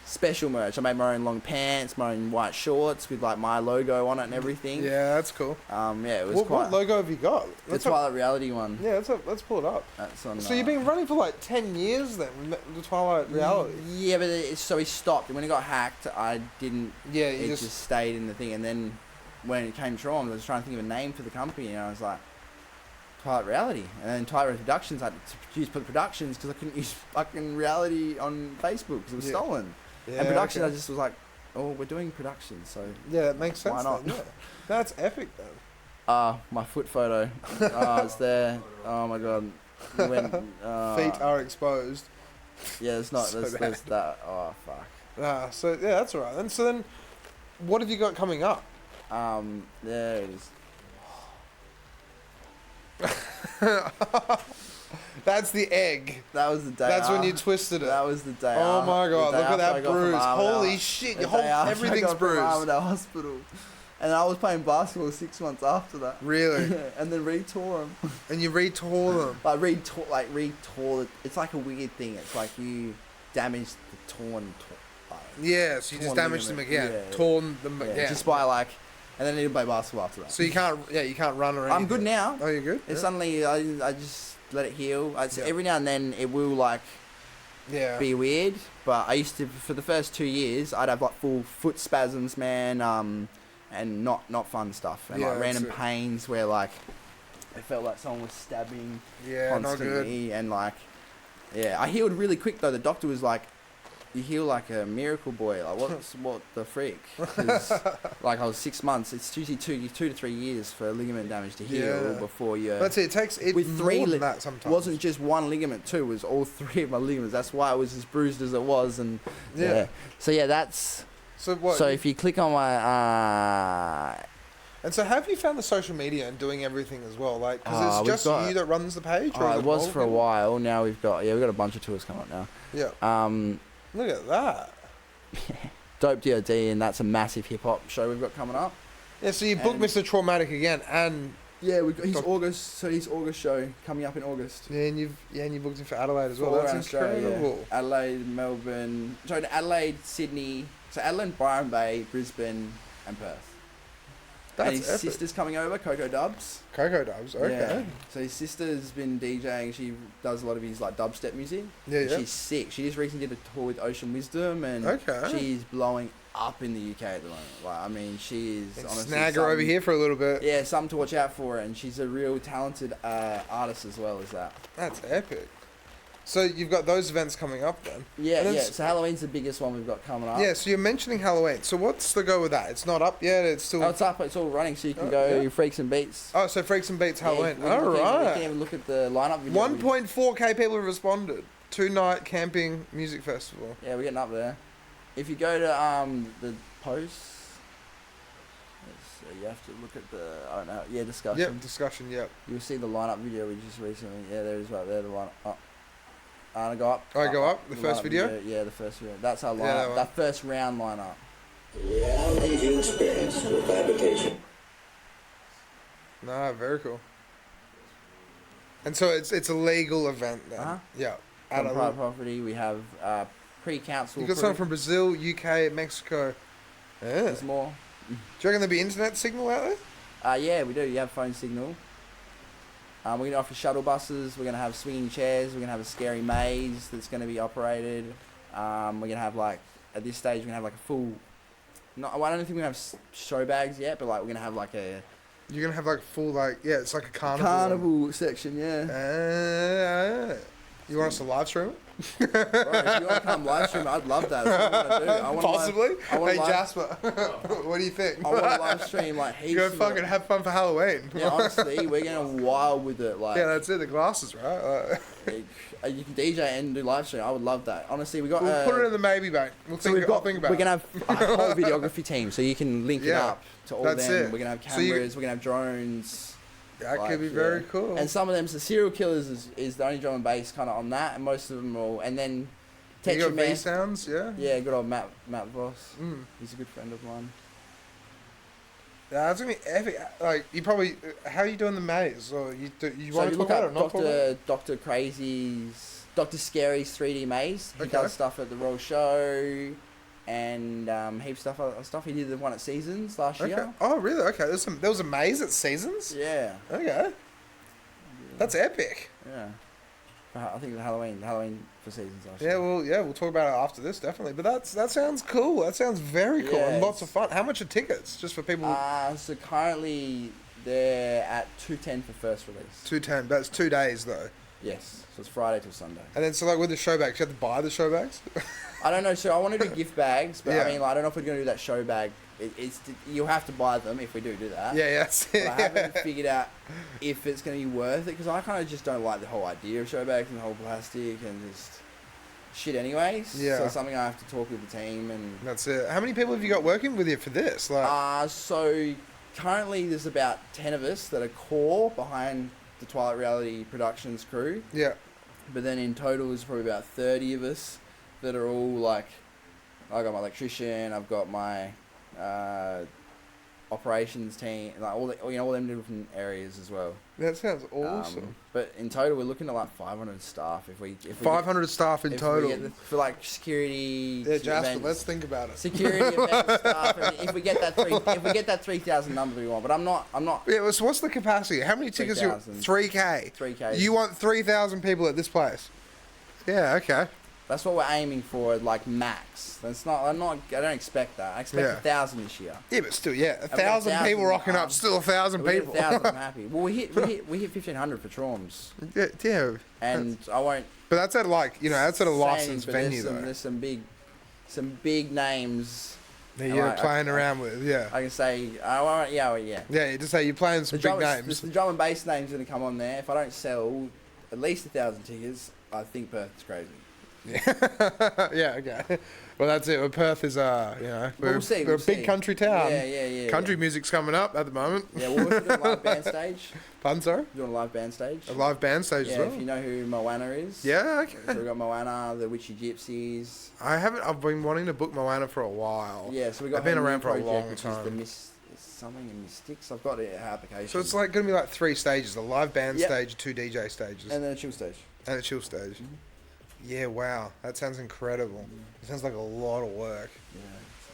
special merch. I made my own long pants, my own white shorts with like my logo on it and everything. Yeah, that's cool. It was what logo have you got? The Twilight Reality one. Yeah, let's pull it up. That's on. So you've been running for like 10 years then, the Twilight Reality. Yeah, but so he stopped. When it got hacked, I didn't. Yeah, it just stayed in the thing, and then when it came Traumz, I was trying to think of a name for the company, and I was like, Twilight Reality. And then Twilight Reality Productions, I had to use Productions because I couldn't use fucking Reality on Facebook because it was stolen. Yeah, and Productions, I just was like, oh, we're doing Productions, so yeah, that makes sense. Why not? Then, yeah. That's epic though. My foot photo. It's there. Oh my god. Feet are exposed. Yeah, there's not. There's that. Oh fuck. So yeah, that's alright. And so then, what have you got coming up? There it is. That's the egg. That was the day. That's when you twisted it. That was the day. Oh my god! Look at that bruise. Holy shit! Your whole everything's bruised. I got hospital, and I was playing basketball 6 months after that. Really? And then retore them. And you retore them. retore. It's like a weird thing. It's like you damaged the torn. Yeah, so you just damaged them again. Yeah, torn them again. Just by like. And then I need to play basketball after that. So you can't run or anything? I'm good now. Oh, you're good? It's suddenly, I just let it heal. Every now and then it will, like, be weird. But I used to, for the first 2 years, I'd have, like, full foot spasms, man, and not fun stuff. And, like, random pains where, like, it felt like someone was stabbing constantly. Not good. And, like, I healed really quick, though. The doctor was like, you heal like a miracle boy. Like, what the freak? 'Cause, like, I was 6 months. It's usually 2 to 3 years for ligament damage to heal before you. That's it. It takes with more than that sometimes. It wasn't just one ligament too. It was all 3 of my ligaments. That's why it was as bruised as it was. And so that's So what? So if you click on my and so have you found the social media and doing everything as well? Like, because it's just you that runs the page? Or it was for a while. Now we've got a bunch of tours coming up now. Yeah. Look at that. Dope DOD, and that's a massive hip hop show we've got coming up. Yeah, so you booked Mr Traumatik again, and yeah, we've got his August show coming up in August. Yeah, and you booked him for Adelaide as well. That's incredible. Yeah. Adelaide, Melbourne, Adelaide, Sydney, so Adelaide, Byron Bay, Brisbane, and Perth. And his sister's coming over, Coco Dubs. Coco Dubs, okay. Yeah. So his sister's been DJing. She does a lot of his like dubstep music. Yeah, yeah. She's sick. She just recently did a tour with Ocean Wisdom, and she's blowing up in the UK at the moment. Like, I mean, she is honestly snag her over here for a little bit. Yeah, something to watch out for, and she's a real talented artist as well as that. That's epic. So you've got those events coming up then? Yeah, yeah. So Halloween's the biggest one we've got coming up. Yeah, so you're mentioning Halloween. So what's the go with that? It's not up yet, it's still... Oh, it's up, it's all running, so you can go Freaks and Beats. Oh, so Freaks and Beats Halloween. Yeah, we can even look at the lineup video. 1.4k people have responded. 2-night camping music festival. Yeah, we're getting up there. If you go to the posts, you have to look at the, discussion. Yep, discussion, yep. You'll see the lineup video we just recently, there is right there, the lineup. I go up. Go up? The first video? Yeah, the first video. That's our lineup. That first round lineup. Reality you experience with fabrication. Nah, very cool. And so it's a legal event then? Yeah. On private property, we have pre-council. You got someone from Brazil, UK, Mexico. Yeah. There's more. Do you reckon there'll be internet signal out there? Yeah, we do. You have phone signal. We're going to offer shuttle buses. We're going to have swinging chairs. We're going to have a scary maze that's going to be operated. We're going to have at this stage, we're going to have a full... I don't think we're going to have show bags yet, but we're going to have a... You're going to have full, it's like a carnival. Carnival section, yeah. You want us to live stream it? Bro, if you want to come live stream, I'd love that. That's what I want to do. Possibly. Hey, Jasper, what do you think? I want to live stream heaps. You go fucking have fun for Halloween. Yeah, honestly, we're going wild with it. Yeah, that's it. The glasses, right? You can DJ and do live stream. I would love that. Honestly, we got. We'll put it in the maybe bank. I'll think about it. We're gonna have a whole videography team, so you can link it up to all them. It. We're gonna have cameras. We're gonna have drones. That could be very cool. And some of them, so Serial Killers is the only drum and bass kind of on that, and most of them are all. And then you got V sounds, yeah. Yeah, good old Matt Voss. He's a good friend of mine. Yeah, that's gonna be epic. You probably, how are you doing the maze? Or you want to talk about it? Dr. Scary's 3D maze. He does stuff at the Royal Show, and heaps of stuff. He did the one at Seasons last year. Oh, really? Okay. There was a maze at Seasons? Yeah. Okay. That's epic. Yeah. I think the Halloween for Seasons last year. We'll talk about it after this, definitely. But that sounds cool. That sounds very cool and lots of fun. How much are tickets, just for people? So currently they're at $210 for first release. $210. That's 2 days though. Yes. So it's Friday till Sunday. And then so with the show bags, you have to buy the show bags? I don't know. So I want to do gift bags, but I mean, I don't know if we're going to do that show bag. You'll have to buy them if we do that. Yeah, But I haven't figured out if it's going to be worth it, because I kind of just don't like the whole idea of show bags and the whole plastic and just shit anyways. Yeah. So it's something I have to talk with the team and... That's it. How many people have you got working with you for this? So currently there's about 10 of us that are core behind the Twilight Reality Productions crew. Yeah. But then in total there's probably about 30 of us that are all I've got my electrician, I've got my operations team, all them different areas as well. That sounds awesome. But in total, we're looking at 500 staff. If we 500 staff in total for security. Yeah, Jasper, events, let's think about it. Security event staff. If we get that 3,000 number we want, but I'm not. Yeah. So what's the capacity? How many tickets? 3K. 3K. You want 3,000 people at this place? Yeah. Okay. That's what we're aiming for, max. That's not. I don't expect that. I expect 1,000 this year. Yeah, but still, 1,000 people rocking up. Still 1,000 people. 1,000. I'm happy. Well, we hit 1,500 for Traumz. Yeah. And I won't. But that's at that's at a licensed venue though. There's some big names. That you're playing around with, yeah. I can say, yeah. Yeah, you just say you're playing some big names. The drum and bass names going to come on there. If I don't sell at least 1,000 tickets, I think Perth is crazy. Yeah. Yeah. Okay. Well, that's it. Well, Perth is we're a big country town. Yeah. Country music's coming up at the moment. Yeah. Well, we're doing a live band stage. Pardon, sorry? We're doing a live band stage. A live band stage as well. Yeah. If you know who Moana is. Yeah. Okay. So we've got Moana, the Witchy Gypsies. I've been wanting to book Moana for a while. Yeah. So we got. I've been her around new for a project, long which time. is something in Mystics. I've got it at application. So it's like going to be like 3 stages: a live band stage, 2 DJ stages, and then a chill stage. And a chill stage. Mm-hmm. Yeah, wow, that sounds incredible. It sounds like a lot of work. Yeah.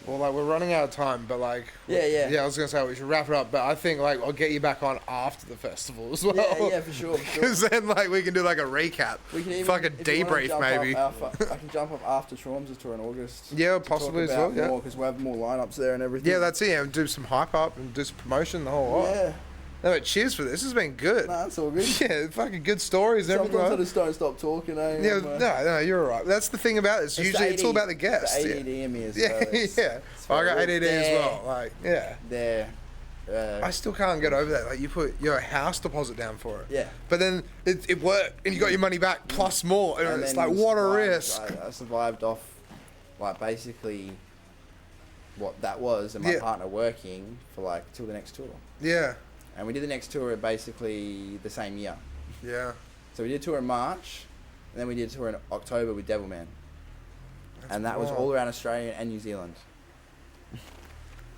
Well, like, we're running out of time, but like... Yeah. Yeah, I was going to say we should wrap it up, but I think, like, I'll get you back on after the festival as well. Yeah, for sure. Because then, like, we can do, like, a recap. We can even... Fucking debrief, maybe. I can jump up after Traumz tour in August. Yeah, possibly as well, yeah. Because we'll have more lineups there and everything. Yeah, that's it. Yeah, and do some hype up and do some promotion, the whole lot. Yeah. No, but cheers for this. This has been good. Nah, it's all good. Yeah, fucking good stories and everything. Sometimes I just don't stop talking, eh? Yeah, no, you're all right. That's the thing about this. Usually it's all about the guests. The ADD in me as well. Yeah. I got ADD as well. Like, yeah. There. I still can't get over that. Like, you put your house deposit down for it. Yeah. But then it worked, and you got your money back plus more. And it's like, what a risk. I survived off, like, basically what that was, and my partner working for, like, till the next tour. Yeah. And we did the next tour basically the same year. Yeah. So we did a tour in March, and then we did a tour in October with Devilman. And that was all around Australia and New Zealand.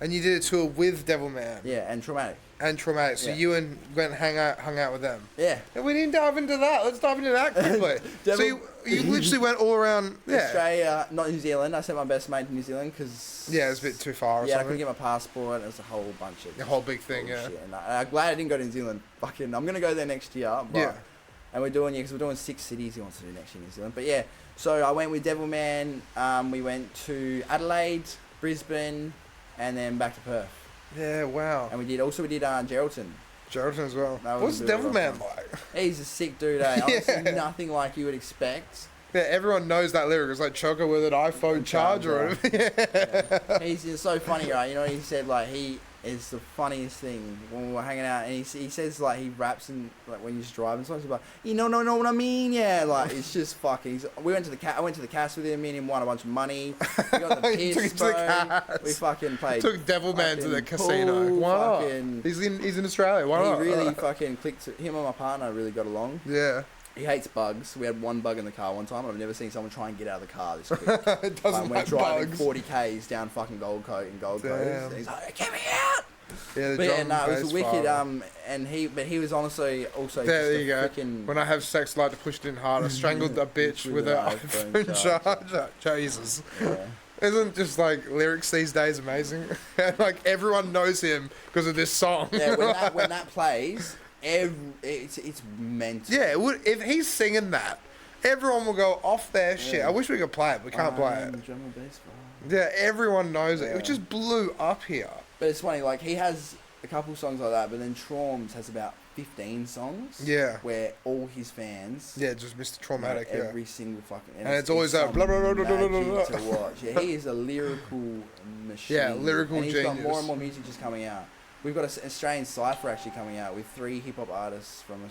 And you did a tour with Devilman. Yeah, and Traumatik. And Traumatik. So you went and hung out with them. Yeah. And we didn't dive into that. Let's dive into that quickly. So you literally went all around Australia, not New Zealand. I sent my best mate to New Zealand because... Yeah, it was a bit too far or something. Yeah, I couldn't get my passport. It was a whole bunch of... A whole big thing, shit. And I'm glad I didn't go to New Zealand. Fucking, I'm going to go there next year. But, and we're doing, because we're doing 6 cities he wants to do next year in New Zealand. But yeah, so I went with Devilman. We went to Adelaide, Brisbane, and then back to Perth. Yeah, wow. And we did Geraldton. Geraldton as well. What's Devilman like? He's a sick dude, eh? Honestly, nothing like you would expect. Yeah, everyone knows that lyric. It's like choker with an iPhone charger. Yeah. He's so funny, right? You know, he said, like, he is the funniest thing when we were hanging out, and he says, like, he raps and, like, when he's driving, so he's like, you know what I mean? Yeah, like, it's just fucking. I went to the cast with him. Me and him won a bunch of money. We got the piss, bro. We fucking played. Took Devilman to the casino. Wow. He's in Australia. Why not? He really fucking clicked. Him and my partner really got along. Yeah. He hates bugs. We had one bug in the car one time. I've never seen someone try and get out of the car this quick. It doesn't like driving bugs. 40 K's down fucking Gold Coast. And he's like, "Get me out!" Yeah, it was wicked. But he was honestly also. There you go. When I have sex, I like to push it in hard. I strangled that bitch with an iPhone charger. Jesus. Yeah. Isn't just like lyrics these days amazing? Like everyone knows him because of this song. Yeah, when that plays. It's mental. Yeah, if he's singing that, everyone will go off their shit. I wish we could play it. We can't play it. Yeah, everyone knows it. It just blew up here. But it's funny, like, he has a couple songs like that, but then Traumz has about 15 songs. Yeah. Where all his fans... Yeah, just Mr. Traumatik, every single fucking... And it's always that blah, blah, blah, blah, blah, blah. To watch. Yeah, he is a lyrical machine. Yeah, lyrical genius. And he's got more and more music just coming out. We've got an Australian cypher actually coming out with 3 hip-hop artists from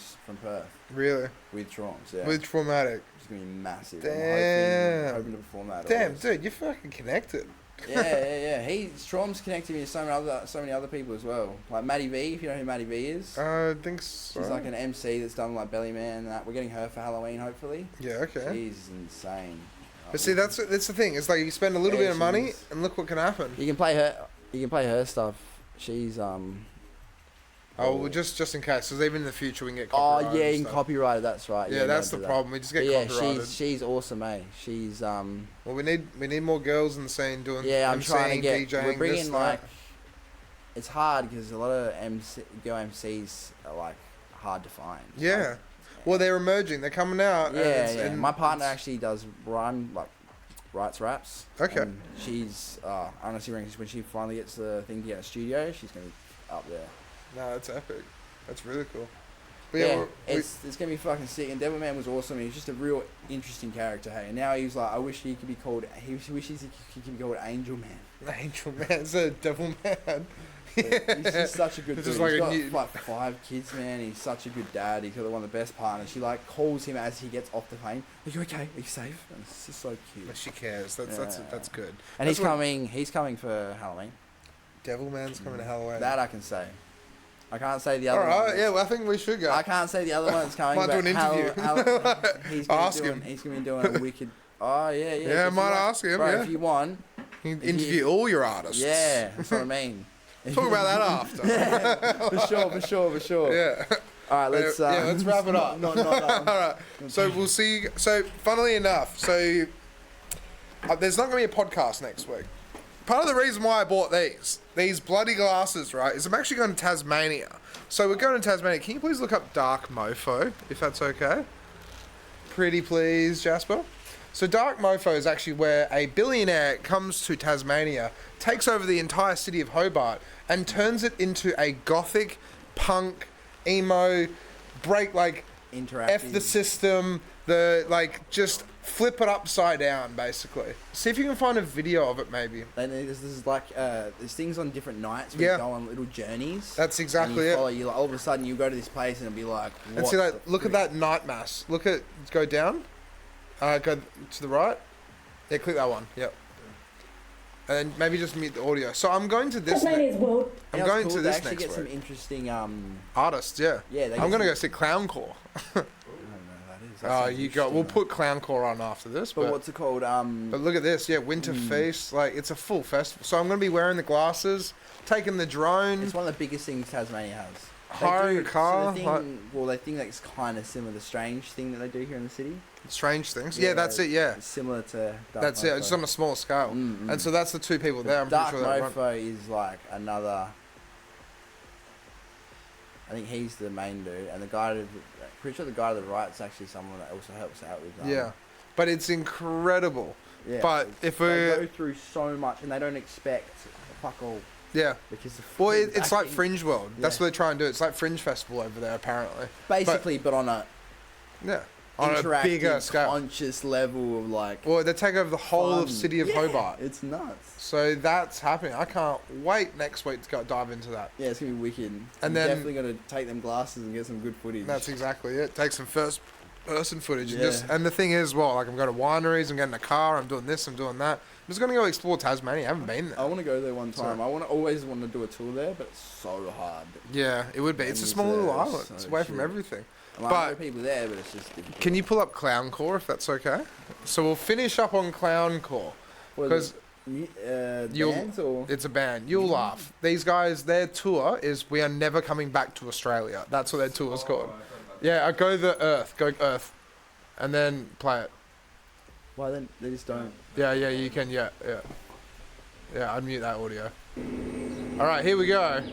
Perth. Really? With Traumz, yeah. With Traumatik. It's going to be massive. Damn. I'm hoping to perform that. Damn, dude, you're fucking connected. Yeah. Traumz connected me to so many other people as well. Like Maddie V, if you know who Maddie V is. I think so. She's like an MC that's done like Bellyman and that. We're getting her for Halloween, hopefully. Yeah, okay. She's insane. But see, that's the thing. It's like you spend a little bit of money and look what can happen. You can play her stuff. She's Oh, well, just in case, because even in the future we can get copyrighted. Oh yeah, you can copyright it. That's right. Yeah, that's the problem. We just get copyrighted. She's awesome, eh? She's Well, we need more girls in the scene doing. Yeah, I'm trying to get. DJing, we're bringing like. It's hard because a lot of girl MCs are like hard to find. Yeah, like, well, they're emerging. They're coming out. Yeah, and my partner actually does writes raps. Okay. And she's honestly, when she finally gets the thing to get a studio, she's gonna be up there. No, that's epic. That's really cool. But yeah, it's gonna be fucking sick. And Devilman was awesome. He was just a real interesting character. Hey, and now he's like, I wish he could be called. He wishes he could be called Angel Man. Angel Man, it's a Devilman. He's just such a good dude. He's He's got like 5 kids, man. He's such a good dad. He's got one of the best partners. She like calls him as he gets off the plane. Are you okay? Are you safe? And it's just so cute. She cares. That's good. And he's coming for Halloween. Devilman's coming to Halloween. That I can say. I can't say the other one. Alright, yeah, well, I think we should go. I can't say the other one's coming. Might do an interview. He's going to be doing a wicked... Oh, yeah. Yeah, I might ask him, bro, if you want... You can interview all your artists. Yeah, that's what I mean. Talk about that after. Yeah, for sure. Yeah. Alright, let's... let's wrap it up. Not Alright, so we'll see... So, funnily enough, there's not going to be a podcast next week. Part of the reason why I bought these bloody glasses, right, is I'm actually going to Tasmania. So we're going to Tasmania. Can you please look up Dark Mofo, if that's okay? Pretty please, Jasper. So Dark Mofo is actually where a billionaire comes to Tasmania, takes over the entire city of Hobart, and turns it into a gothic, punk, emo, interactive. F the system, just flip it upside down, basically. See if you can find a video of it, maybe. And there's there's things on different nights where you go on little journees. That's exactly it. You, all of a sudden, you go to this place and it'll be like, what and see, look at that night mass. Go down. Go to the right. Yeah, click that one. Yep. And then maybe just mute the audio. So I'm going to this. I'm going to this next week. They actually get some interesting artists. Yeah. Yeah. I'm going to go see Clowncore. We'll put Clowncore on after this. But what's it called? But look at this. Yeah, Winter Feast. It's a full festival. So I'm going to be wearing the glasses, taking the drone. It's one of the biggest things Tasmania has. Hiring a car. They think that's kind of similar to the Strange thing that they do here in the city. Strange things. Yeah, that's it. Yeah. It's similar to Dark That's Mofo. it. It's on a small scale. And so that's the 2 people there. I'm Dark pretty sure Mofo is like another. I think he's the main dude, and pretty sure the guy to the right is actually someone that also helps out with. Yeah, but it's incredible. Yeah, but if we go through so much and they don't expect fuck all. Yeah. Because it's like Fringe World. That's what they try and do. It's like Fringe Festival over there, apparently. Basically, but on a on a bigger scale, conscious level of Well, they take over the whole of city of Hobart. It's nuts. So that's happening. I can't wait next week to go dive into that. Yeah, it's gonna be wicked. And then definitely gonna take them glasses and get some good footage. That's exactly it. Take some first person footage and the thing is, I'm going to wineries, I'm getting a car, I'm doing this, I'm doing that. I'm just going to go explore Tasmania. I haven't been there. I want to go there one time. I always want to do a tour there, but it's so hard. Yeah, it would be. It's a small little island. It's away from everything. But there are people there, but it's just difficult. Can you pull up Clowncore if that's okay? So we'll finish up on Clowncore because it's a band. You'll laugh. These guys, their tour is "We Are Never Coming Back to Australia." That's what their tour is called. Yeah, go Earth, and then play it. Why then they just don't? Yeah, you can. Yeah. Unmute that audio. All right, here we go.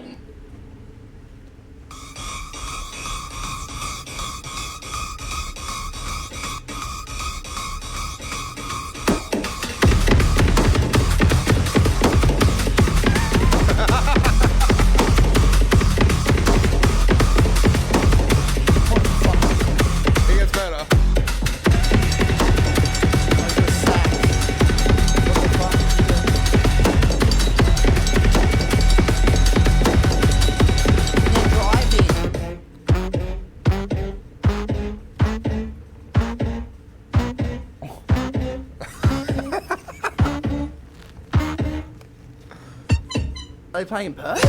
Are they playing in Perth?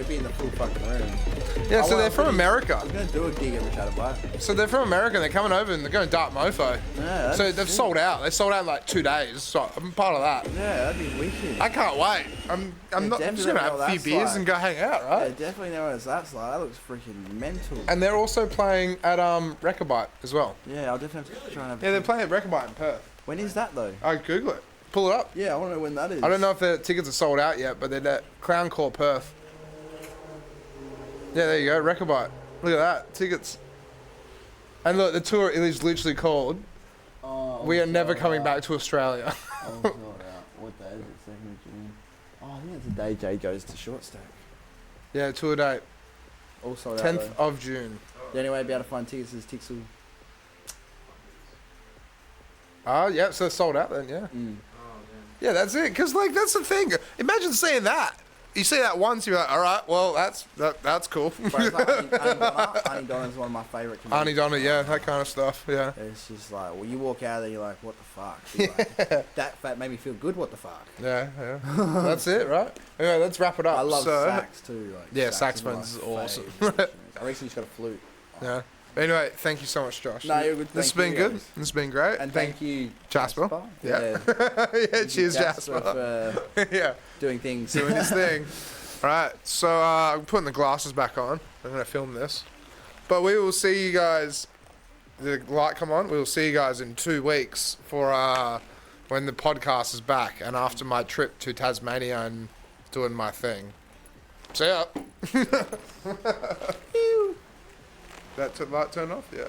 We'd be in the full fucking room. Yeah, so they're from America. I was going to do a gig at the Shadow Bar. So they're from America, they're coming over and they're going Dark Mofo. Yeah, so they've sold out. They sold out in like 2 days, so I'm part of that. Yeah, that'd be wicked. I can't wait. I'm just going to have a few beers and go hang out, right? Yeah, definitely know what that's like. That looks freaking mental. And they're also playing at Rechabite as well. Yeah, I'll definitely have to try and have they're playing at Rechabite in Perth. When is that though? I Google it. Pull it up. Yeah, I want to know when that is. I don't know if the tickets are sold out yet, but they're at Crown Core Perth. Yeah, there you go, Rechabite. Look at that, tickets. And look, the tour is literally called We Are Never Coming Back to Australia. What day is it? 2nd of June. Oh, I think that's the day Jay goes to Short Stack. Yeah, tour date. All sold out. 10th of June. The only way to be able to find tickets is Tixel. Yeah, so it's sold out then, yeah. Yeah, that's it. Because, like, that's the thing. Imagine seeing that. You see that once, you're like, all right, well, that's cool. But it's like Arnie Donna's one of my favourite comedians. Arnie Donna, yeah, that kind of stuff, yeah. It's just like, well, you walk out there, you're like, what the fuck? Like, that fact made me feel good, what the fuck? Yeah. That's it, right? Anyway, let's wrap it up. I love sax, too. Like, yeah, saxophone's awesome. I recently just got a flute. Yeah. Anyway, thank you so much, Josh. No, you're good. This has been good. This has been great. And thank you, Jasper. Yeah. Yeah, cheers, Jasper. For doing things. Doing his thing. All right, so I'm putting the glasses back on. I'm going to film this. But we will see you guys. The light come on. We will see you guys in 2 weeks for when the podcast is back and after my trip to Tasmania and doing my thing. See ya. That light turned off? Yeah.